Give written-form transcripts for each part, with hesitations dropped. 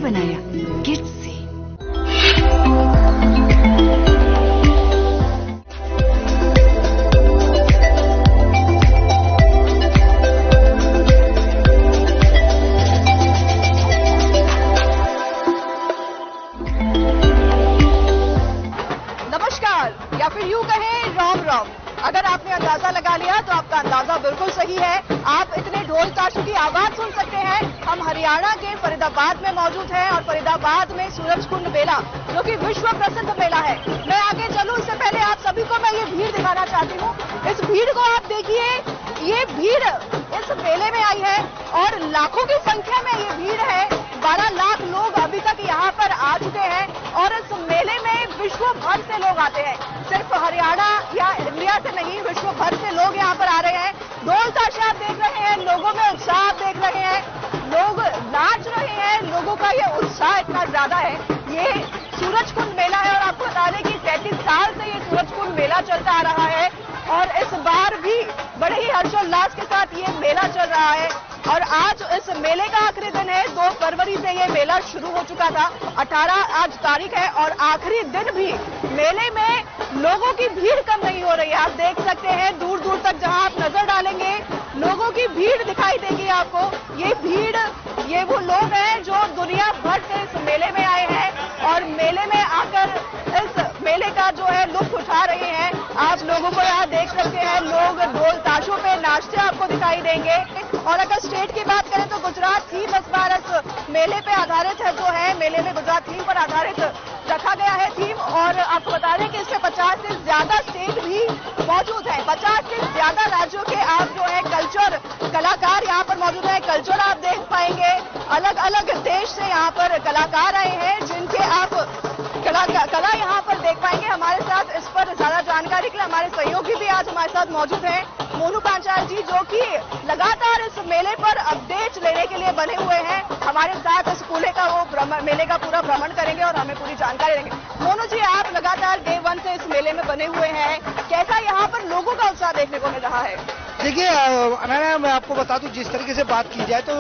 बनाया किड्स से। नमस्कार, या फिर यूं कहें राम राम। अगर आपने अंदाजा लगा लिया तो आपका अंदाजा बिल्कुल सही है। आप इतने ढोल ताशों की आवाज सुन सकते हैं। हम हरियाणा के फरीदाबाद में मौजूद हैं और फरीदाबाद में सूरजकुंड मेला, जो कि विश्व प्रसिद्ध मेला है। मैं आगे चलूं इससे पहले आप सभी को मैं ये भीड़ दिखाना चाहती हूँ। इस भीड़ को आप देखिए, ये भीड़ इस मेले में आई है और लाखों की संख्या में ये भीड़ है। 12 लाख लोग अभी तक यहाँ पर आ चुके हैं और इस मेले में विश्व भर से लोग आते हैं। सिर्फ हरियाणा या इंडिया से नहीं, विश्व भर से लोग यहाँ पर आ रहे हैं। ढोल ताशा आप देख रहे हैं, लोगों में उत्साह आप देख रहे हैं, लोग नाच रहे हैं, लोगों का ये उत्साह इतना ज्यादा है। ये सूरजकुंड मेला है और आपको बता दें कि 33 साल से ये सूरजकुंड मेला चलता आ रहा है और इस बार भी बड़े ही हर्षोल्लास के साथ ये मेला चल रहा है। और आज इस मेले का आखिरी दिन है। 2 फरवरी से ये मेला शुरू हो चुका था, 18 आज तारीख है और आखिरी दिन भी मेले में लोगों की भीड़ कम नहीं हो रही है। आप देख सकते हैं दूर दूर तक जहां आप नजर डालेंगे लोगों की भीड़ दिखाई देगी आपको। ये भीड़, ये वो लोग हैं जो दुनिया भर से इस मेले में आए हैं और मेले में आकर इस मेले का जो है लुत्फ उठा रहे हैं। आप लोगों को यहाँ देख सकते हैं, लोग ढोल ताशों पे नाचते आपको दिखाई देंगे। और अगर स्टेट की बात करें तो गुजरात थीम इस बार इस मेले पे आधारित है, जो है मेले में गुजरात थीम पर आधारित रखा गया है थीम। और आपको बता दें कि इसमें 50 से ज्यादा स्टेट भी मौजूद है। 50 से ज्यादा राज्यों के आप जो है कल्चर कलाकार यहाँ पर मौजूद है। कल्चर आप देख पाएंगे, अलग अलग देश से यहाँ पर कलाकार आए हैं जिनके आप कला यहाँ पर देख पाएंगे। हमारे साथ इस पर ज्यादा जानकारी के लिए हमारे सहयोगी भी आज हमारे साथ मौजूद हैं, मोनू पांचाल जी, जो कि लगातार इस मेले पर अपडेट लेने के लिए बने हुए हैं। हमारे साथ इस मेले का पूरा भ्रमण करेंगे और हमें पूरी जानकारी देंगे। मोनू जी, आप लगातार डे 1 से इस मेले में बने हुए हैं, कैसा यहाँ पर लोगों का उत्साह देखने को मिल रहा है? देखिए अनन्या, मैं आपको बता दूं, जिस तरीके से बात की जाए तो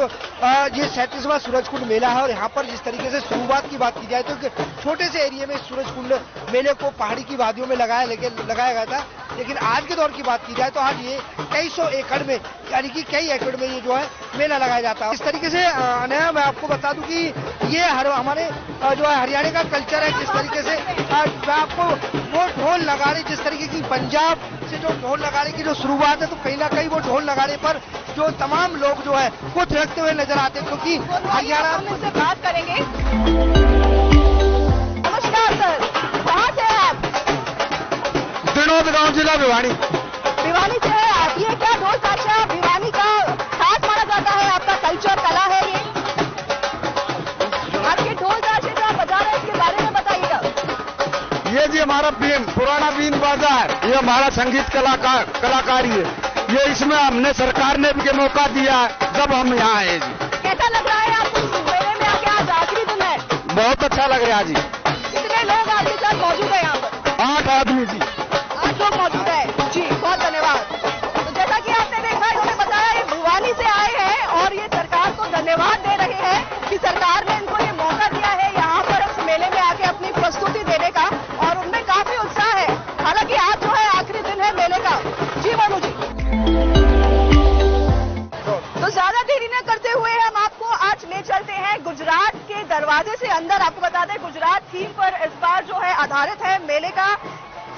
ये 37वां सूरजकुंड मेला है और यहाँ पर जिस तरीके से शुरुआत की बात की जाए तो छोटे से एरिया में सूरजकुंड मेले को पहाड़ी की वादियों में लगाया गया था। लेकिन आज के दौर की बात की जाए तो आज ये कई सौ एकड़ में, यानी कि कई एकड़ में ये जो है मेला लगाया जाता है। इस तरीके से अनन्या, मैं आपको बता दूं कि ये हमारे जो है हरियाणा का कल्चर है। जिस तरीके से मैं आपको वो ढोल नगाड़े, जिस तरीके की पंजाब से जो ढोल नगाड़े की जो शुरुआत है, तो कहीं ना कहीं वो ढोल नगाड़े पर जो तमाम लोग जो है वो थिरकते हुए नजर आते हैं, क्योंकि हरियाणा। हम इससे बात करेंगे। नमस्कार सर, कहाँ से हैं आप? दिनोद गांव, जिला भिवानी। भिवानी से है आप। ये क्या ढोल ताशा भिवानी का खास माना जाता है? आपका कल्चर, कला है ये? आपके ढोल ताशे जो आप बजा रहे हैं इसके बारे में बताइएगा। ये जी हमारा बीन, पुराना बीन बाजा है। ये हमारा संगीत कलाकारी है। ये इसमें हमने सरकार ने भी मौका दिया है जब हम यहाँ आए जी। कैसा लग रहा है आपको मेले में आके? आज आखिरी दिन है। बहुत अच्छा लग रहा है जी। कितने लोग आपके साथ मौजूद है यहाँ पर? 8 आदमी जी। 8 लोग मौजूद है जी, बहुत धन्यवाद। तो जैसा कि आपने देखा, इन्होंने बताया ये भिवानी से आए हैं और ये सरकार को धन्यवाद दे रहे हैं कि सरकार ने इनको ये मौका दिया है यहाँ पर इस मेले में आके अपनी प्रस्तुति देने का, और उनमें काफी उत्साह है। हालांकि आज जो है आखिरी दिन है मेले का। जी मोनू जी, तो ज्यादा देरी न करते हुए हम आपको आज ले चलते हैं गुजरात के दरवाजे से अंदर। आपको बता दें गुजरात थीम पर इस बार जो है आधारित है मेले का।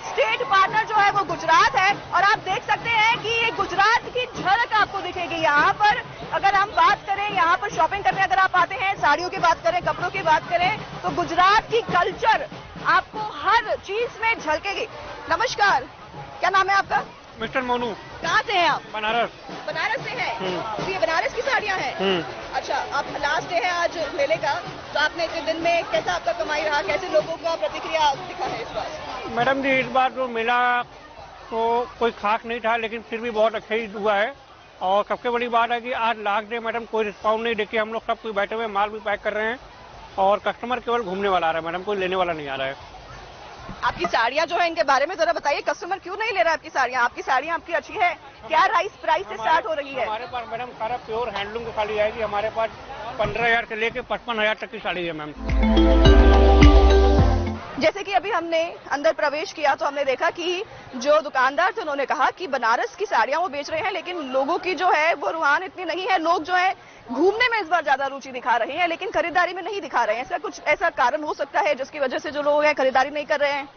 स्टेट पार्टनर जो है वो गुजरात है और आप देख सकते हैं कि ये गुजरात की झलक आपको दिखेगी यहाँ पर। अगर हम बात करें यहाँ पर शॉपिंग करने अगर आप आते हैं, साड़ियों की बात करें, कपड़ों की बात करें, तो गुजरात की कल्चर आपको हर चीज में झलकेगी। नमस्कार, क्या नाम है आपका? मिस्टर मोनू। कहाँ से हैं आप? बनारस। बनारस से हैं? तो ये बनारस की साड़ियाँ हैं? अच्छा, आप लास्ट डे है आज मेले का, तो आपने इतने दिन में कैसा आपका कमाई रहा, कैसे लोगों का प्रतिक्रिया दिखा है इस बार? मैडम जी, इस बार जो मेला तो कोई खास नहीं था, लेकिन फिर भी बहुत अच्छा ही हुआ है। और सबसे बड़ी बात है कि आज लास्ट डे मैडम कोई रिस्पॉन्स नहीं देखे। हम लोग सब कोई बैठे हुए माल भी पैक कर रहे हैं और कस्टमर केवल घूमने वाला आ रहा है मैडम, कोई लेने वाला नहीं आ रहा है। आपकी साड़ियाँ जो है इनके बारे में जरा बताइए, कस्टमर क्यों नहीं ले रहा है आपकी साड़ियाँ? आपकी साड़ियाँ आपकी अच्छी है, क्या प्राइस से स्टार्ट हो रही है? हमारे पास मैडम सारा प्योर हैंडलूम की साड़ी आएगी। हमारे पास 15,000 से लेके 55,000 तक की साड़ी है मैम। जैसे कि अभी हमने अंदर प्रवेश किया तो हमने देखा कि जो दुकानदार थे उन्होंने कहा कि बनारस की साड़ियां वो बेच रहे हैं, लेकिन लोगों की जो है वो रुझान इतनी नहीं है। लोग जो है घूमने में इस बार ज्यादा रुचि दिखा रहे हैं, लेकिन खरीदारी में नहीं दिखा रहे हैं। ऐसा कारण हो सकता है जिसकी वजह से जो लोग हैं खरीदारी नहीं कर रहे हैं।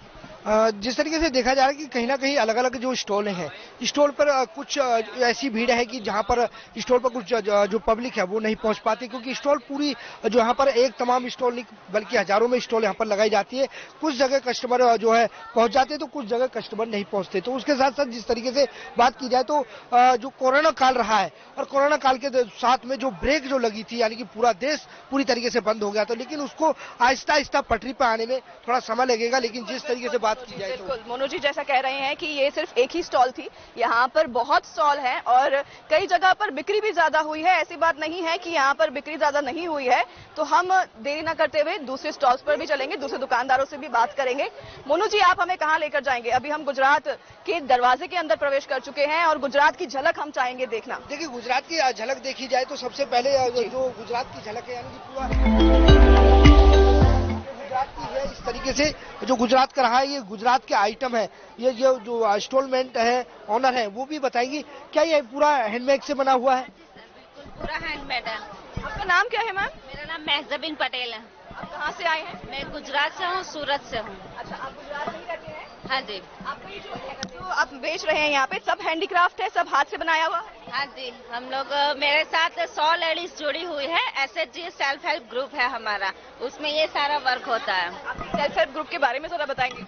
जिस तरीके से देखा जा रहा है कि कहीं ना कहीं अलग अलग जो स्टॉल हैं, स्टॉल पर कुछ ऐसी भीड़ है कि जहां पर स्टॉल पर कुछ जो पब्लिक है वो नहीं पहुंच पाती, क्योंकि स्टॉल पूरी जो यहाँ पर एक तमाम स्टॉल नहीं बल्कि हजारों में स्टॉल यहाँ पर लगाई जाती है। कुछ जगह कस्टमर जो है पहुंच जाते हैं तो कुछ जगह कस्टमर नहीं पहुंचते। तो उसके साथ साथ जिस तरीके से बात की जाए तो जो कोरोना काल रहा है और कोरोना काल के साथ में जो ब्रेक जो लगी थी, यानी कि पूरा देश पूरी तरीके से बंद हो गया था, लेकिन उसको आहिस्ता आहिस्ता पटरी पर आने में थोड़ा समय लगेगा। लेकिन जिस तरीके से बिल्कुल मोनू जी जैसा कह रहे हैं कि ये सिर्फ एक ही स्टॉल थी, यहाँ पर बहुत स्टॉल हैं और कई जगह पर बिक्री भी ज्यादा हुई है। ऐसी बात नहीं है कि यहाँ पर बिक्री ज्यादा नहीं हुई है। तो हम देरी न करते हुए दूसरे स्टॉल्स पर भी चलेंगे, दूसरे दुकानदारों से भी बात करेंगे। मोनू जी आप हमें कहाँ लेकर जाएंगे? अभी हम गुजरात के दरवाजे के अंदर प्रवेश कर चुके हैं और गुजरात की झलक हम चाहेंगे देखना। देखिए, गुजरात की झलक देखी जाए तो सबसे पहले जो गुजरात की झलक है, यानी कि पूरा गुजरात की है, इस तरीके से जो गुजरात का रहा है, ये गुजरात के आइटम है। ये जो स्टॉलमेंट है, ऑनर है, वो भी बताएंगी क्या ये पूरा हैंडमेड से बना हुआ है? पूरा हैंडमेड है। आपका नाम क्या है मैम? मेरा नाम महजबिन पटेल है। आप कहाँ से आए हैं? मैं गुजरात से हूँ, सूरत से हूँ। अच्छा, आप गुजरात में ही रहते हैं? हाँ जी। आपको ये जो आप बेच रहे हैं यहाँ पे सब हैंडीक्राफ्ट है, सब हाथ से बनाया हुआ है? हाँ जी, हम लोग मेरे साथ 100 लेडीज जुड़ी हुई है। SHG सेल्फ हेल्प ग्रुप है हमारा, उसमें ये सारा वर्क होता है। आप सेल्फ हेल्प ग्रुप के बारे में जरा बताएंगे।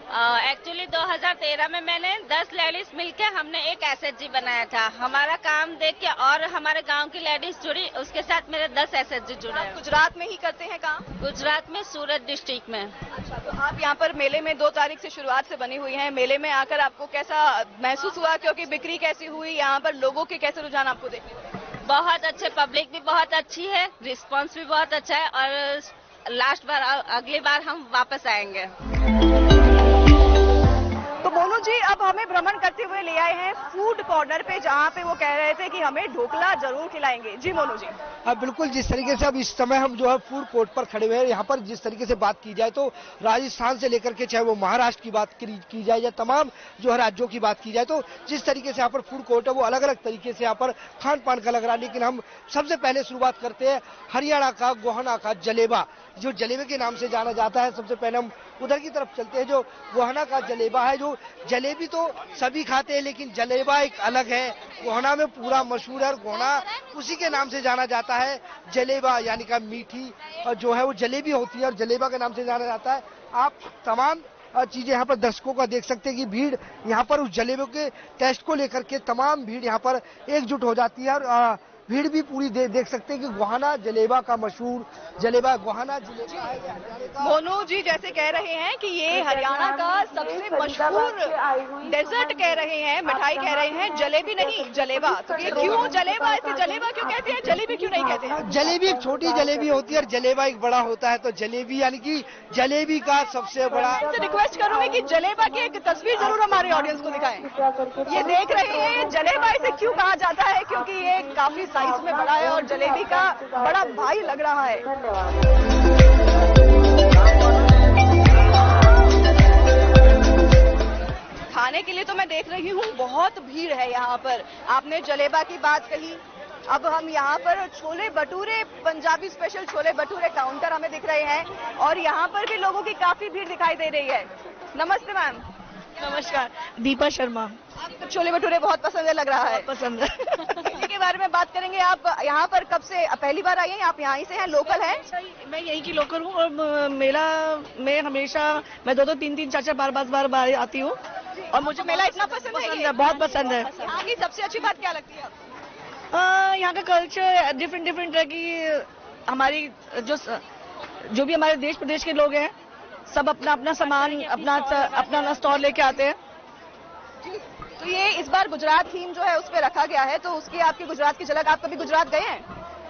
एक्चुअली 2013 में मैंने 10 लेडीज मिलकर हमने एक SHG बनाया था। हमारा काम देख के और हमारे गांव की लेडीज जुड़ी, उसके साथ मेरे 10 SHG जुड़े हैं। गुजरात में ही करते हैं काम? गुजरात में, सूरत डिस्ट्रिक्ट में। अच्छा, तो आप यहाँ पर मेले में 2 तारीख से शुरुआत से बनी हुई है। मेले में आकर आपको कैसा महसूस हुआ, क्योंकि बिक्री कैसी हुई, यहाँ पर लोगों के कैसे रुझान आपको देखने को? बहुत अच्छे, पब्लिक भी बहुत अच्छी है, रिस्पांस भी बहुत अच्छा है और लास्ट बार अगली बार हम वापस आएंगे। तो मोनू जी अब हमें भ्रमण करते हुए ले आए हैं फूड कॉर्नर पे, जहाँ पे वो कह रहे थे कि हमें ढोकला जरूर खिलाएंगे। जी मोनू जी। बिल्कुल, जिस तरीके से अब इस समय हम जो है फूड कोर्ट पर खड़े हुए हैं, यहाँ पर जिस तरीके से बात की जाए तो राजस्थान से लेकर के चाहे वो महाराष्ट्र की बात की जाए या तमाम जो है राज्यों की बात की जाए, तो जिस तरीके से यहाँ पर फूड कोर्ट है वो अलग अलग तरीके से यहाँ पर खान पान का लग रहा है। लेकिन हम सबसे पहले शुरुआत करते हैं हरियाणा का गोहाना का जलेबा, जो जलेबे के नाम से जाना जाता है। सबसे पहले हम उधर की तरफ चलते हैं, जो गोहाना का जलेबा है। जो जलेबी तो सभी खाते हैं, लेकिन जलेबा एक अलग है, गोहाना में पूरा मशहूर है और गोहाना उसी के नाम से जाना जाता है। जलेबा यानी का मीठी जो है वो जलेबी होती है और जलेबा के नाम से जाना जाता है। आप तमाम चीजें यहाँ पर दर्शकों का देख सकते हैं कि भीड़ यहाँ पर उस जलेबे के टेस्ट को लेकर के तमाम भीड़ यहाँ पर एकजुट हो जाती है और भीड़ भी पूरी देख सकते हैं कि गोहाना जलेबा का मशहूर जलेबा गोहाना जलेबा है। मोनू जी जैसे कह रहे हैं कि ये हरियाणा का सबसे मशहूर डेजर्ट कह रहे हैं, मिठाई कह रहे हैं, जलेबी नहीं जलेबा। तो ये क्यों जलेबा, इसे जलेबा क्यों कहते हैं, जलेबी क्यों नहीं कहते हैं? जलेबी एक छोटी जलेबी होती है और जलेबा एक बड़ा होता है, तो जलेबी यानी कि जलेबी का सबसे बड़ा। रिक्वेस्ट करूंगी कि जलेबा की एक तस्वीर जरूर हमारे ऑडियंस को दिखाएं। ये देख रहे हैं जलेबा इसे क्यों कहा जाता है, क्योंकि ये काफी साइज में बड़ा है और जलेबी का बड़ा भाई लग रहा है। खाने के लिए तो मैं देख रही हूँ बहुत भीड़ है यहाँ पर। आपने जलेबा की बात कही, अब हम यहाँ पर छोले भटूरे, पंजाबी स्पेशल छोले भटूरे काउंटर हमें दिख रहे हैं और यहाँ पर भी लोगों की काफी भीड़ दिखाई दे रही है। नमस्ते मैम। नमस्कार, दीपा शर्मा। आपको छोले भटूरे बहुत पसंद है लग रहा है? पसंद है। इसी के बारे में बात करेंगे। आप यहाँ पर कब से, पहली बार आई हैं? आप यहाँ ही से हैं, लोकल हैं? मैं यहीं की लोकल हूँ और मेला में हमेशा मैं 2-2, 3-3, 4-4 बार आती हूँ और मुझे मेला इतना पसंद है? बहुत पसंद है। यहाँ की सबसे अच्छी बात क्या लगती है आपको? यहाँ का कल्चर डिफरेंट है कि हमारी जो भी हमारे देश प्रदेश के लोग हैं सब अपना अपना सामान अपना स्टॉल लेके आते हैं। तो ये इस बार गुजरात थीम जो है उस पर रखा गया है, तो उसकी आपकी गुजरात की झलक। आप कभी गुजरात गए हैं?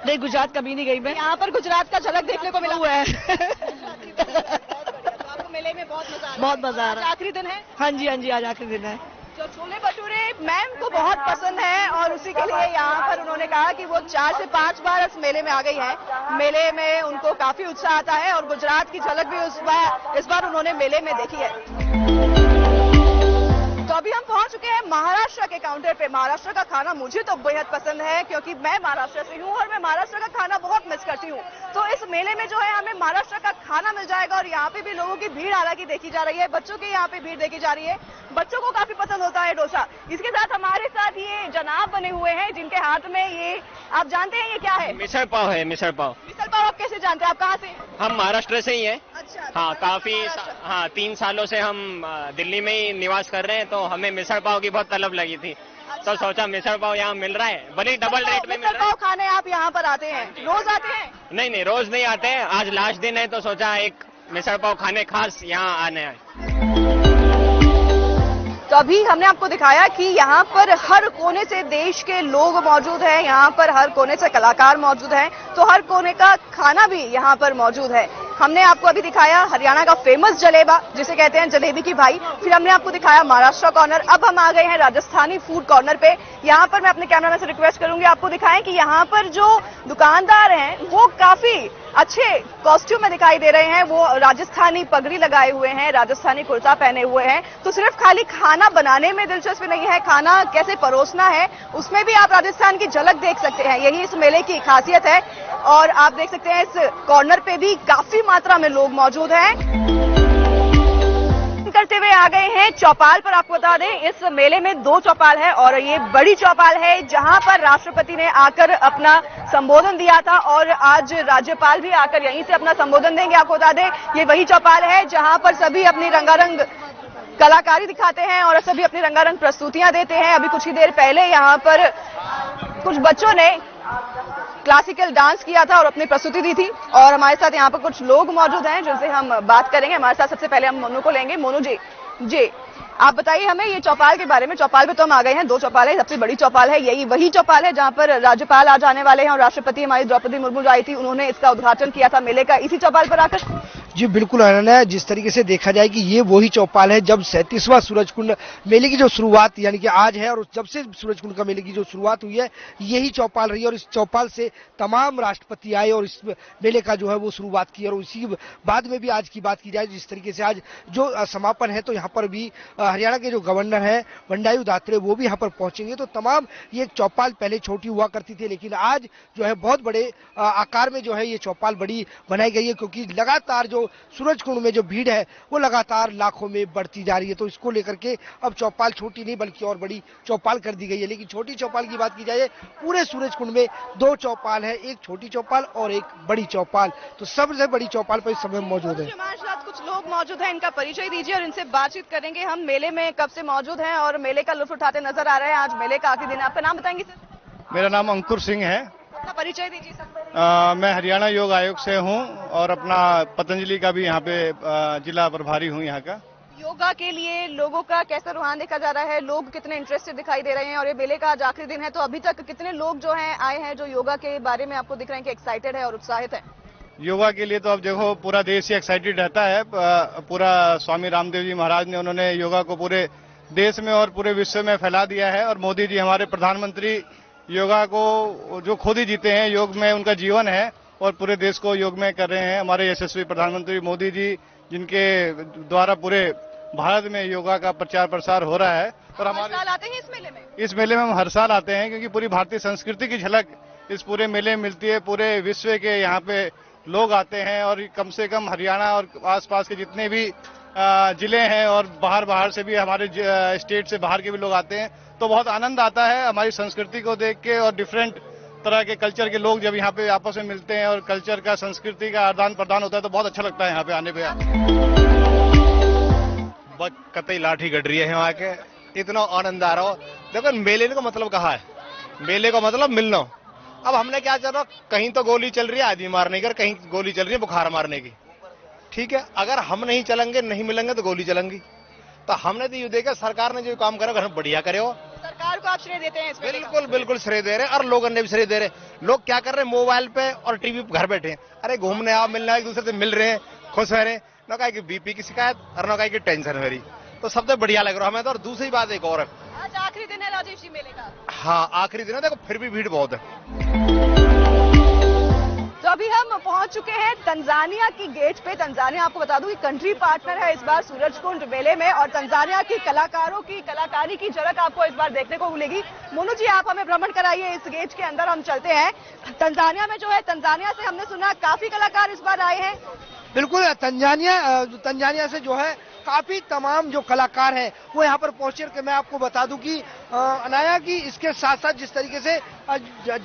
नहीं, गुजरात कभी नहीं गई मैं। यहाँ पर गुजरात का झलक देखने को मिला हुआ है। मेले में बहुत मजा आ रहा है। बहुत मजा आ रहा है। आज आखिरी दिन है। हाँ जी, हाँ जी, आज आखिरी दिन है। जो छोले भटूरे मैम को बहुत पसंद है और उसी के लिए यहाँ पर उन्होंने कहा कि वो 4 से 5 बार इस मेले में आ गई है। मेले में उनको काफी उत्साह आता है और गुजरात की झलक भी इस बार उन्होंने मेले में देखी है। तो अभी हम पहुंच चुके हैं महाराष्ट्र के काउंटर पे। महाराष्ट्र का खाना मुझे तो बेहद पसंद है क्योंकि मैं महाराष्ट्र से हूं और मैं महाराष्ट्र का खाना बहुत मिस करती हूं। तो इस मेले में जो है हमें महाराष्ट्र का खाना मिल जाएगा और यहाँ पे भी लोगों की भीड़ हालांकि देखी जा रही है, बच्चों की यहाँ पे भीड़ देखी जा रही है। बच्चों को काफी पसंद होता है डोसा। इसके साथ हमारे साथ ये जनाब बने हुए हैं जिनके हाथ में ये, आप जानते हैं ये क्या है? मिसल पाव है। मिसल पाव। मिसल पाव आप कैसे जानते हैं? आप कहाँ से? हम महाराष्ट्र से ही हैं। अच्छा। हाँ, काफी 3 सालों से हम दिल्ली में ही निवास कर रहे हैं, तो हमें मिसल पाव की बहुत तलब लगी थी। तो सोचा मिसल पाव यहाँ मिल रहा है, भले डबल रेट में मिल रहा है। मिसल पाव खाने आप यहाँ पर आते हैं? रोज आते हैं? नहीं, रोज नहीं आते हैं। आज लास्ट दिन है तो सोचा एक मिसल पाव खाने खास यहाँ आने आए। तो अभी हमने आपको दिखाया कि यहाँ पर हर कोने से देश के लोग मौजूद हैं, यहाँ पर हर कोने से कलाकार मौजूद हैं, तो हर कोने का खाना भी यहाँ पर मौजूद है। हमने आपको अभी दिखाया हरियाणा का फेमस जलेबा, जिसे कहते हैं जलेबी की भाई। फिर हमने आपको दिखाया महाराष्ट्र कॉर्नर। अब हम आ गए हैं राजस्थानी फूड कॉर्नर पे। यहाँ पर मैं अपने कैमरामैन से रिक्वेस्ट करूंगी आपको दिखाएं कि यहाँ पर जो दुकानदार हैं वो काफी अच्छे कॉस्ट्यूम में दिखाई दे रहे हैं। वो राजस्थानी पगड़ी लगाए हुए हैं, राजस्थानी कुर्ता पहने हुए हैं। तो सिर्फ खाली खाना बनाने में दिलचस्पी नहीं है, खाना कैसे परोसना है उसमें भी आप राजस्थान की झलक देख सकते हैं। यही इस मेले की खासियत है। और आप देख सकते हैं इस कॉर्नर पे भी काफी मात्रा में लोग मौजूद हैं। करते हुए आ गए हैं चौपाल पर। आपको बता दें इस मेले में 2 चौपाल है और ये बड़ी चौपाल है जहां पर राष्ट्रपति ने आकर अपना संबोधन दिया था और आज राज्यपाल भी आकर यहीं से अपना संबोधन देंगे। आपको बता दें ये वही चौपाल है जहां पर सभी अपनी रंगारंग कलाकारी दिखाते हैं और सभी अपनी रंगारंग प्रस्तुतियां देते हैं। अभी कुछ ही देर पहले यहाँ पर कुछ बच्चों ने क्लासिकल डांस किया था और अपनी प्रस्तुति दी थी। और हमारे साथ यहाँ पर कुछ लोग मौजूद हैं जिनसे हम बात करेंगे। हमारे साथ सबसे पहले हम मोनू को लेंगे। मोनू जी आप बताइए हमें ये चौपाल के बारे में। चौपाल पे तो हम आ गए हैं, 2 चौपाल है, सबसे बड़ी चौपाल है यही वही चौपाल है जहाँ पर राज्यपाल आज आने वाले हैं और राष्ट्रपति हमारी द्रौपदी मुर्मू जो आई थी उन्होंने इसका उद्घाटन किया था मेले का, इसी चौपाल पर आकर। जी बिल्कुल अनन्या, जिस तरीके से देखा जाए कि ये वही चौपाल है जब 37वां सूरजकुंड मेले की जो शुरुआत यानी कि आज है और जब से सूरजकुंड का मेले की जो शुरुआत हुई है यही चौपाल रही और इस चौपाल से तमाम राष्ट्रपति आए और इस मेले का जो है वो शुरुआत की। और इसी बाद में भी आज की बात की जाए जिस तरीके से आज जो समापन है तो यहाँ पर भी हरियाणा के जो गवर्नर है बंडारू दत्तात्रेय वो भी यहाँ पर पहुंचेंगे। तो तमाम ये चौपाल पहले छोटी हुआ करती थी लेकिन आज जो है बहुत बड़े आकार में जो है ये चौपाल बड़ी बनाई गई है क्योंकि लगातार जो सूरजकुंड में जो भीड़ है वो लगातार लाखों में बढ़ती जा रही है। तो इसको लेकर के अब चौपाल छोटी नहीं बल्कि और बड़ी चौपाल कर दी गई है। लेकिन छोटी चौपाल की बात की जाए पूरे सूरजकुंड में 2 चौपाल है, एक छोटी चौपाल और एक बड़ी चौपाल। तो सबसे बड़ी चौपाल पर इस समय मौजूद है। हमारे साथ कुछ लोग मौजूद हैं, इनका परिचय दीजिए और इनसे बातचीत करेंगे। हम मेले में कब से मौजूद हैं और मेले का लुत्फ उठाते नजर आ रहे हैं। आज मेले का आखिरी दिन है। आपका नाम बताएंगे सर? मेरा नाम अंकुर सिंह है। अपना परिचय दीजिए सर। मैं हरियाणा योग आयोग से हूं और अपना पतंजलि का भी यहाँ पे जिला प्रभारी हूं यहाँ का। योगा के लिए लोगों का कैसा रुझान देखा जा रहा है? लोग कितने इंटरेस्टेड दिखाई दे रहे हैं और ये मेले का आज आखिरी दिन है तो अभी तक कितने लोग जो हैं आए हैं जो योगा के बारे में आपको दिख रहे हैं कि एक्साइटेड है और उत्साहित है? योगा के लिए तो अब देखो पूरा देश ही एक्साइटेड रहता है। पूरा स्वामी रामदेव जी महाराज ने उन्होंने योगा को पूरे देश में और पूरे विश्व में फैला दिया है और मोदी जी हमारे प्रधानमंत्री योगा को जो खुद ही जीते हैं, योग में उनका जीवन है और पूरे देश को योग में कर रहे हैं। हमारे यशस्वी प्रधानमंत्री मोदी जी जिनके द्वारा पूरे भारत में योगा का प्रचार प्रसार हो रहा है। और हमारे साल आते हैं इस मेले में? इस मेले में हम हर साल आते हैं क्योंकि पूरी भारतीय संस्कृति की झलक इस पूरे मेले में मिलती है। पूरे विश्व के यहाँ पे लोग आते हैं और कम से कम हरियाणा और आसपास के जितने भी जिले हैं और बाहर से भी हमारे स्टेट से बाहर के भी लोग आते हैं। तो बहुत आनंद आता है हमारी संस्कृति को देख के और डिफरेंट तरह के कल्चर के लोग जब यहाँ पे आपस में मिलते हैं और कल्चर का संस्कृति का आदान प्रदान होता है तो बहुत अच्छा लगता है यहाँ पे आने पे। बस कतई लाठी गड़ रही है वहाँ के, इतना आनंद आ रहा हो। देखो मेले का मतलब कहा है, मेले का मतलब मिलना। अब हमने क्या चल रहा, कहीं तो गोली चल रही है आदमी मारने की, कहीं गोली चल रही है बुखार मारने की। ठीक है, अगर हम नहीं चलेंगे नहीं मिलेंगे तो गोली चलेंगी। तो हमने तो ये देखा सरकार ने जो काम करा घर बढ़िया करे हो। सरकार को आप श्रेय देते हैं? बिल्कुल बिल्कुल श्रेय दे रहे हैं और लोगों ने भी श्रेय दे रहे हैं। लोग क्या कर रहे हैं मोबाइल पे और टीवी पे घर बैठे हैं। अरे घूमने आओ, मिलने आओ, एक दूसरे से मिल रहे हैं, खुश रह रहे हैं। न कहे कि बीपी की शिकायत और न कहे कि टेंशन मेरी, तो सबसे बढ़िया लग रहा है हमें तो। और दूसरी बात एक और है, आज आखिरी दिन है राजेश जी मेले का। हाँ आखिरी दिन है, देखो फिर भी भीड़ बहुत है। तो अभी हम पहुंच चुके हैं तंजानिया की गेट पे। तंजानिया आपको बता दूं कि कंट्री पार्टनर है इस बार सूरजकुंड मेले में, और तंजानिया की कलाकारों की कलाकारी की झलक आपको इस बार देखने को मिलेगी। मोनू जी आप हमें भ्रमण कराइए, इस गेट के अंदर हम चलते हैं। तंजानिया में जो है, तंजानिया से हमने सुना काफी कलाकार इस बार आए हैं। बिल्कुल, तंजानिया से जो है काफी तमाम जो कलाकार हैं वो यहाँ पर पहुंचे। मैं आपको बता दूं कि अनाया की इसके साथ साथ जिस तरीके से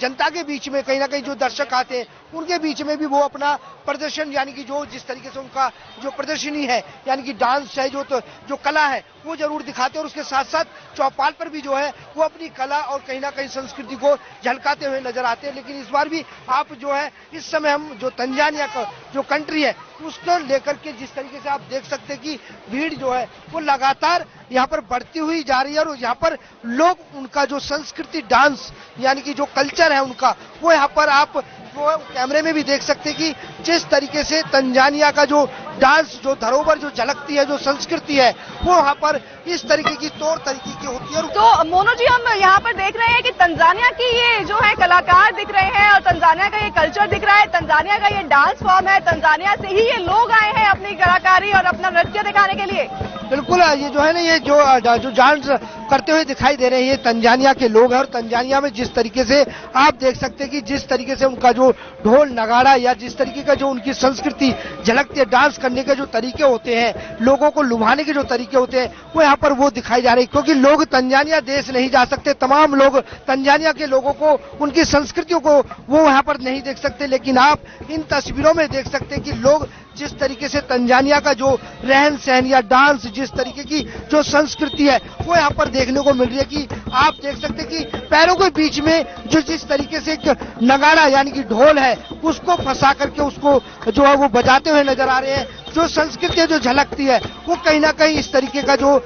जनता के बीच में कहीं ना कहीं जो दर्शक आते हैं उनके बीच में भी वो अपना प्रदर्शन, यानी कि जो जिस तरीके से उनका जो प्रदर्शनी है, यानी कि डांस है, जो कला है वो जरूर दिखाते हैं। और उसके साथ साथ चौपाल पर भी जो है वो अपनी कला और कहीं ना कहीं संस्कृति को झलकाते हुए नजर आते हैं। लेकिन इस बार भी आप जो है इस समय हम जो तंजानिया का जो कंट्री है उसको लेकर के जिस तरीके से आप देख सकते हैं कि भीड़ जो है वो लगातार यहाँ पर बढ़ती हुई जा रही है। और यहाँ पर लोग उनका जो संस्कृति डांस, यानी कि जो कल्चर है उनका, वो यहाँ पर आप वो कैमरे में भी देख सकते हैं कि जिस तरीके से तंजानिया का जो डांस, जो धरोहर जो झलकती है, जो संस्कृति है, वो यहाँ पर इस तरीके की तौर तरीके की होती है। तो मोनू जी हम यहाँ पर देख रहे हैं कि तंजानिया की ये जो है कलाकार दिख रहे हैं और तंजानिया का ये कल्चर दिख रहा है, तंजानिया का ये डांस फॉर्म है, तंजानिया से ही ये लोग आए हैं अपनी कलाकारी और अपना नृत्य दिखाने के लिए। बिल्कुल, ये जो है ना, ये जो डांस करते हुए दिखाई दे रहे हैं ये तंजानिया के लोग हैं। और तंजानिया में जिस तरीके से आप देख सकते हैं कि जिस तरीके से उनका जो ढोल नगाड़ा या जिस तरीके का जो उनकी संस्कृति झलकती है, डांस करने के जो तरीके होते हैं, लोगों को लुभाने के जो तरीके होते हैं, वो यहाँ पर वो दिखाई जा रहे हैं। क्योंकि लोग तंजानिया देश नहीं जा सकते, तमाम लोग तंजानिया के लोगों को, उनकी संस्कृतियों को वो यहाँ पर नहीं देख सकते। लेकिन आप इन तस्वीरों में देख सकते हैं कि लोग जिस तरीके से तंजानिया का जो रहन सहन या डांस, जिस तरीके की जो संस्कृति है वो यहाँ पर देखने को मिल रही है। कि आप देख सकते हैं कि पैरों के बीच में जो जिस तरीके से एक नगाड़ा यानी कि ढोल है उसको फंसा करके उसको जो है वो बजाते हुए नजर आ रहे हैं। जो संस्कृति जो झलकती है वो कहीं ना कहीं इस तरीके का जो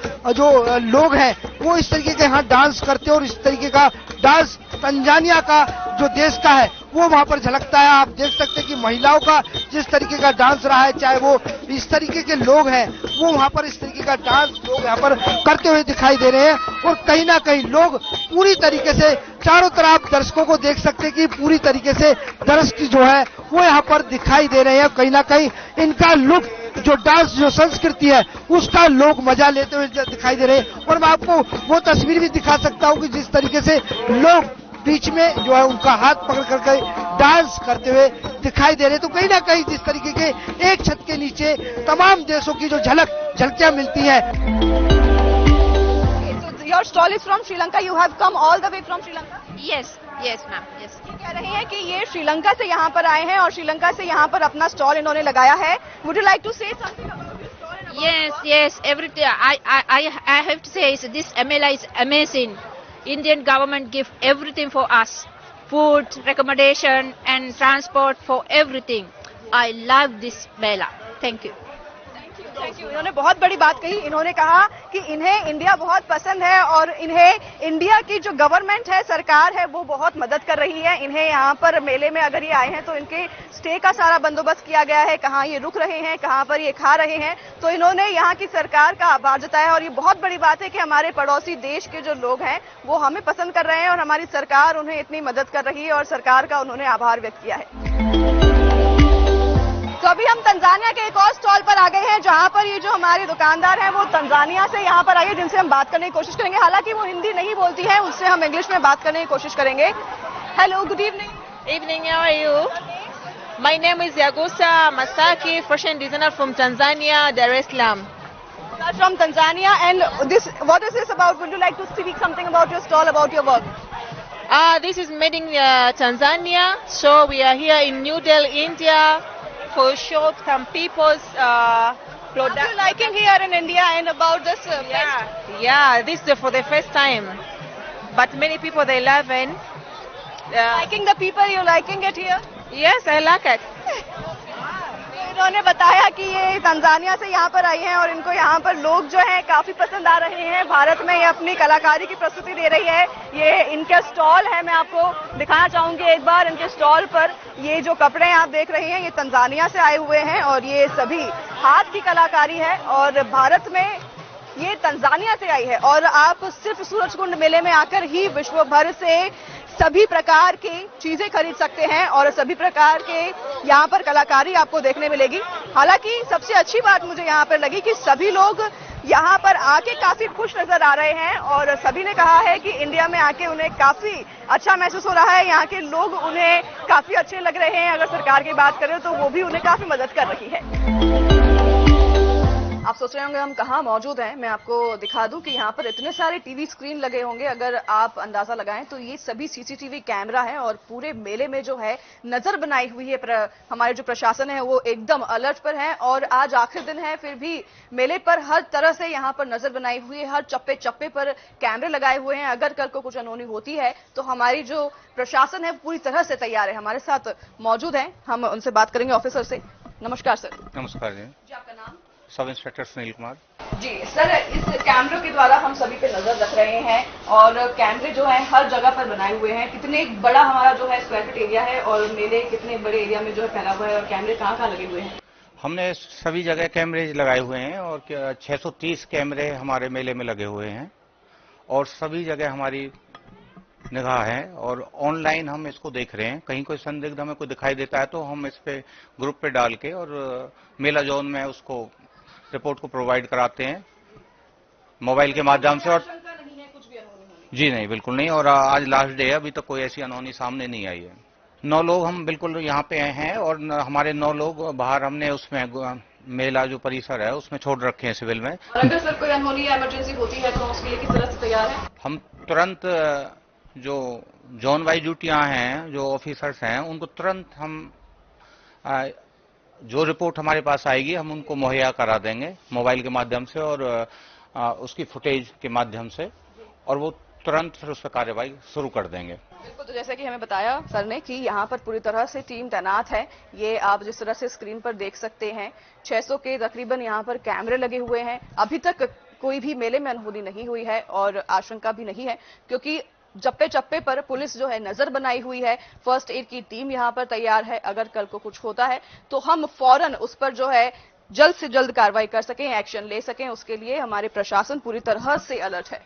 लोग हैं वो इस तरीके के यहाँ डांस करते हैं। और इस तरीके का डांस तंजानिया का जो देश का है वो वहाँ पर झलकता है। आप देख सकते हैं कि महिलाओं का जिस तरीके का डांस रहा है, चाहे वो इस तरीके के लोग हैं, वो वहाँ पर इस तरीके का डांस लोग यहाँ पर करते हुए दिखाई दे रहे हैं। और कहीं ना कहीं लोग पूरी तरीके से चारों तरफ दर्शकों को देख सकते हैं कि पूरी तरीके से दर्शक जो है वो यहाँ पर दिखाई दे रहे हैं। कहीं ना कहीं इनका लुक, जो डांस, जो संस्कृति है उसका लोग मजा लेते हुए दिखाई दे रहे हैं। और मैं आपको वो तस्वीर भी दिखा सकता हूँ कि जिस तरीके से लोग बीच में जो है उनका हाथ पकड़ करके डांस करते हुए दिखाई दे रहे हैं। तो कहीं ना कहीं जिस तरीके के एक छत के नीचे तमाम देशों की जो झलकियां मिलती है। Your stall is from Sri Lanka. You have come all the way from Sri Lanka. Yes, ma'am. Yes. ये कह रहे हैं कि ये श्रीलंका से यहाँ पर आए हैं और श्रीलंका से यहाँ पर अपना स्टॉल इन्होंने लगाया है। Would you like to say something about this stall and about Yes. Everything. I have to say this Mela is amazing. Indian government give everything for us, food, accommodation, and transport for everything. I love this Mela. Thank you. Thank you. इन्होंने बहुत बड़ी बात कही। इन्होंने कहा कि इन्हें India बहुत पसंद है और इन्हें इंडिया की जो गवर्नमेंट है, सरकार है, वो बहुत मदद कर रही है। इन्हें यहाँ पर मेले में अगर ये आए हैं तो इनके स्टे का सारा बंदोबस्त किया गया है, कहाँ ये रुक रहे हैं, कहाँ पर ये खा रहे हैं। तो इन्होंने यहाँ की सरकार का आभार जताया और ये बहुत बड़ी बात है कि हमारे पड़ोसी देश के जो लोग हैं वो हमें पसंद कर रहे हैं और हमारी सरकार उन्हें इतनी मदद कर रही है और सरकार का उन्होंने आभार व्यक्त किया है। तो अभी हम तंजानिया के एक और स्टॉल पर आ गए हैं जहां पर ये जो हमारे दुकानदार हैं वो तंजानिया से यहाँ पर आए, जिनसे हम बात करने की कोशिश करेंगे। हालांकि वो हिंदी नहीं बोलती है, उससे हम इंग्लिश में बात करने की कोशिश करेंगे। Hello, good evening. Evening, how are you? My name is Yagusa Masaki, fashion designer from Tanzania, Dar es Salaam. From Tanzania, and what is this about? Would you like to speak something about your stall, about your work? This is made in Tanzania, so we are here in New Delhi, India, for show some people's What are you liking here in India and about this? Yeah, this is for the first time, but many people they love it. Liking the people, you liking it here? Yes, I like it. इन्होंने बताया कि ये Tanzania से यहाँ पर आई हैं और इनको यहाँ पर लोग जो हैं काफी पसंद आ रहे हैं। भारत में ये अपनी कलाकारी की प्रस्तुति दे रही है। ये इनका स्टॉल है, मैं आपको दिखाना चाहूंगी एक बार। इनके स्टॉल पर ये जो कपड़े आप देख रहे हैं ये तंजानिया से आए हुए हैं और ये सभी हाथ की कलाकारी है और भारत में ये तंजानिया से आई है। और आप सिर्फ सूरजकुंड मेले में आकर ही विश्व भर से सभी प्रकार की चीजें खरीद सकते हैं और सभी प्रकार के यहाँ पर कलाकारी आपको देखने मिलेगी। हालांकि सबसे अच्छी बात मुझे यहाँ पर लगी कि सभी लोग यहाँ पर आके काफी खुश नजर आ रहे हैं और सभी ने कहा है कि इंडिया में आके उन्हें काफी अच्छा महसूस हो रहा है। यहाँ के लोग उन्हें काफी अच्छे लग रहे हैं। अगर सरकार की बात करें तो वो भी उन्हें काफी मदद कर रही है। आप सोच रहे होंगे हम कहाँ मौजूद हैं, मैं आपको दिखा दूं कि यहाँ पर इतने सारे टीवी स्क्रीन लगे होंगे। अगर आप अंदाजा लगाएं तो ये सभी सीसीटीवी कैमरा है और पूरे मेले में जो है नजर बनाई हुई है। हमारे जो प्रशासन है वो एकदम अलर्ट पर है और आज आखिरी दिन है, फिर भी मेले पर हर तरह से यहाँ पर नजर बनाई हुई है। हर चप्पे चप्पे पर कैमरे लगाए हुए हैं। अगर कल को कुछ अनहोनी होती है तो हमारी जो प्रशासन है पूरी तरह से तैयार है। हमारे साथ मौजूद है, हम उनसे बात करेंगे ऑफिसर से। नमस्कार सर। नमस्कार जी। आपका नाम? Sub inspector Sunil Kumar ji. Sir, इस कैमरों के द्वारा हम सभी पे नजर रख रहे हैं और कैमरे जो हैं हर जगह पर बनाए हुए हैं। कितने बड़ा हमारा जो है स्क्वायर फीट एरिया है और मेले कितने बड़े एरिया में जो है फैला हुआ है और कैमरे कहाँ कहाँ लगे हुए हैं? हमने सभी जगह कैमरे लगाए हुए हैं और 630 कैमरे हमारे मेले में लगे हुए हैं और सभी जगह हमारी निगाह है और ऑनलाइन हम इसको देख रहे हैं। कहीं कोई संदिग्ध हमें कोई दिखाई देता है तो हम इस पे ग्रुप पे डाल के और मेला जोन में उसको रिपोर्ट को प्रोवाइड कराते हैं मोबाइल के माध्यम से। और जी नहीं, बिल्कुल नहीं। और आज लास्ट डे है, अभी तक कोई ऐसी अनहोनी सामने नहीं आई है। 9 लोग हम बिल्कुल यहाँ पे हैं और हमारे 9 लोग बाहर हमने उसमें मेला जो परिसर है उसमें छोड़ रखे हैं सिविल में। अगर सर कोई अनहोनी या इमरजेंसी होती है तो उसके लिए किस तरह से तैयार है? हम तुरंत जो जोन वाइज ड्यूटियां हैं, जो ऑफिसर्स हैं, उनको तुरंत हम जो रिपोर्ट हमारे पास आएगी हम उनको मुहैया करा देंगे मोबाइल के माध्यम से और उसकी फुटेज के माध्यम से और वो तुरंत फिर उस पर कार्रवाई शुरू कर देंगे। बिल्कुल, तो जैसे कि हमें बताया सर ने कि यहाँ पर पूरी तरह से टीम तैनात है। ये आप जिस तरह से स्क्रीन पर देख सकते हैं 600 के तकरीबन यहाँ पर कैमरे लगे हुए हैं। अभी तक कोई भी मेले में अनहोनी नहीं हुई है और आशंका भी नहीं है क्योंकि चप्पे चप्पे पर पुलिस जो है नजर बनाई हुई है। फर्स्ट एड की टीम यहाँ पर तैयार है। अगर कल को कुछ होता है तो हम फौरन उस पर जो है जल्द से जल्द कार्रवाई कर सकें, एक्शन ले सकें, उसके लिए हमारे प्रशासन पूरी तरह से अलर्ट है।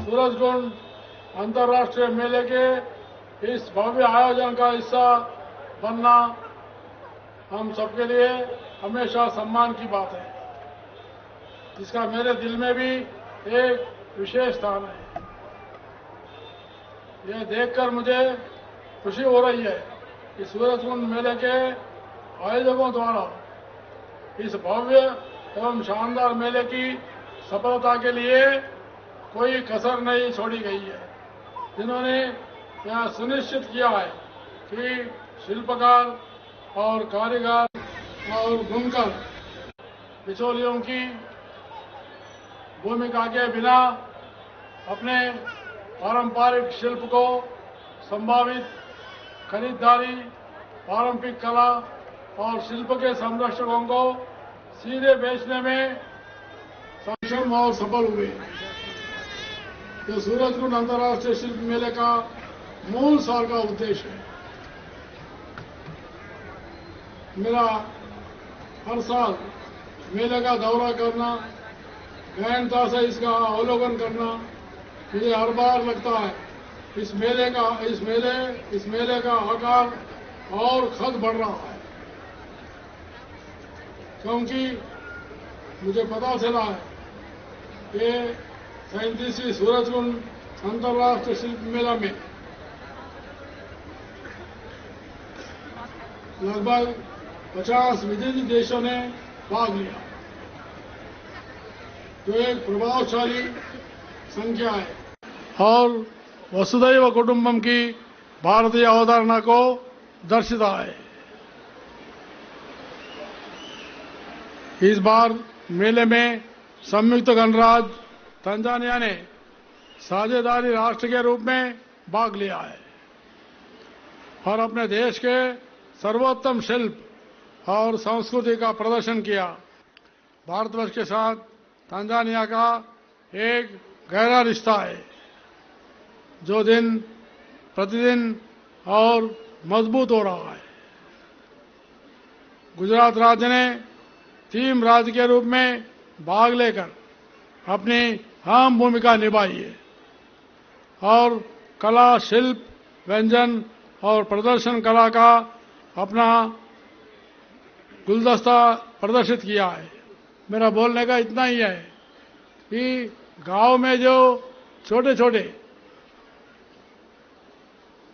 सूरजकुंड अंतर्राष्ट्रीय मेले के इस भव्य आयोजन का हिस्सा बनना हम सबके लिए हमेशा सम्मान की बात है। इसका मेरे दिल में भी एक विशेष स्थान है। यह देखकर मुझे खुशी हो रही है कि सूरजकुंड मेले के आयोजकों द्वारा इस भव्य एवं शानदार मेले की सफलता के लिए कोई कसर नहीं छोड़ी गई है। जिन्होंने यह सुनिश्चित किया है कि शिल्पकार और कारीगर और बुनकर बिचौलियों की भूमिका के बिना अपने पारंपरिक शिल्प को संभावित खरीदारी, पारंपरिक कला और शिल्प के संरक्षकों को सीधे बेचने में सक्षम और सफल हुए। यह सूरजकुंड अंतर्राष्ट्रीय शिल्प मेले का मूल सार का उद्देश्य है। मेरा हर साल मेले का दौरा करना, गहनता से इसका अवलोकन करना मुझे हर बार लगता है इस मेले का आकार और खत बढ़ रहा है, क्योंकि मुझे पता चला है कि 37वीं सूरजकुंड अंतर्राष्ट्रीय शिल्प मेला में लगभग 50 विदेशी देशों ने भाग लिया, जो एक प्रभावशाली संख्या है और वसुधैव कुटुंबम की भारतीय अवधारणा को दर्शाता है। इस बार मेले में संयुक्त गणराज्य तंजानिया ने साझेदारी राष्ट्र के रूप में भाग लिया है और अपने देश के सर्वोत्तम शिल्प और संस्कृति का प्रदर्शन किया। भारतवर्ष के साथ तंजानिया का एक गहरा रिश्ता है जो दिन प्रतिदिन और मजबूत हो रहा है। गुजरात राज्य ने टीम राज्य के रूप में भाग लेकर अपनी अहम भूमिका निभाई है और कला, शिल्प, व्यंजन और प्रदर्शन कला का अपना गुलदस्ता प्रदर्शित किया है। मेरा बोलने का इतना ही है कि गांव में जो छोटे छोटे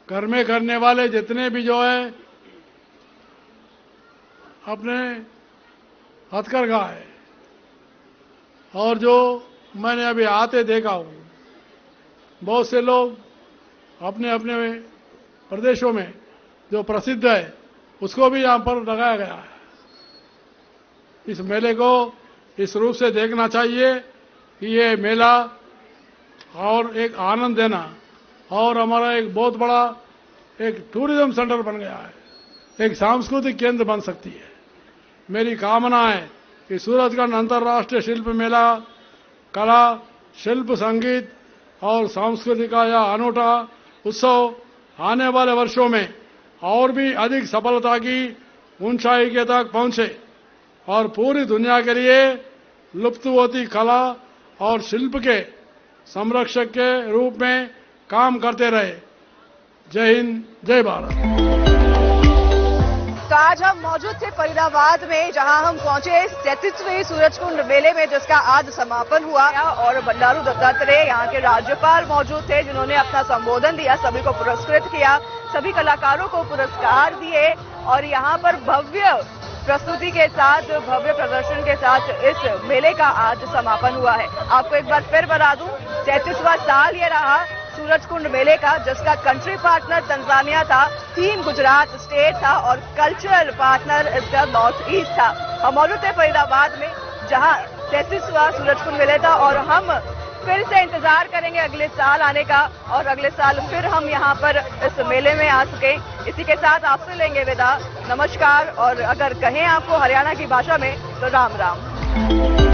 घर में करने वाले जितने भी जो है अपने हथकरघा है और जो मैंने अभी आते देखा हूं, बहुत से लोग अपने अपने प्रदेशों में जो प्रसिद्ध है उसको भी यहां पर लगाया गया है। इस मेले को इस रूप से देखना चाहिए कि ये मेला और एक आनंद देना और हमारा एक बहुत बड़ा एक टूरिज्म सेंटर बन गया है, एक सांस्कृतिक केंद्र बन सकती है। मेरी कामना है कि सूरजकुंड अंतर्राष्ट्रीय शिल्प मेला कला, शिल्प, संगीत और संस्कृति का यह अनूठा उत्सव आने वाले वर्षों में और भी अधिक सफलता की ऊंचाई के तक पहुंचे और पूरी दुनिया के लिए लुप्त होती कला और शिल्प के संरक्षक के रूप में काम करते रहे। जय हिंद, जय भारत। तो आज हम मौजूद थे फरीदाबाद में, जहां हम पहुंचे 33वें सूरजकुंड मेले में, जिसका आज समापन हुआ और बंडारू दत्तात्रेय यहाँ के राज्यपाल मौजूद थे जिन्होंने अपना संबोधन दिया, सभी को पुरस्कृत किया, सभी कलाकारों को पुरस्कार दिए और यहाँ पर भव्य प्रस्तुति के साथ, भव्य प्रदर्शन के साथ इस मेले का आज समापन हुआ है। आपको एक बार फिर बता दूं, 33वां साल ये रहा सूरजकुंड मेले का, जिसका कंट्री पार्टनर तंजानिया था, थीम गुजरात स्टेट था और कल्चरल पार्टनर इसका नॉर्थ ईस्ट था। हम मौजूद थे फरीदाबाद में जहां 33वां सूरजकुंड मेले था और हम फिर से इंतजार करेंगे अगले साल आने का और अगले साल फिर हम यहां पर इस मेले में आ सके। इसी के साथ आपसे लेंगे विदा, नमस्कार। और अगर कहें आपको हरियाणा की भाषा में तो राम राम।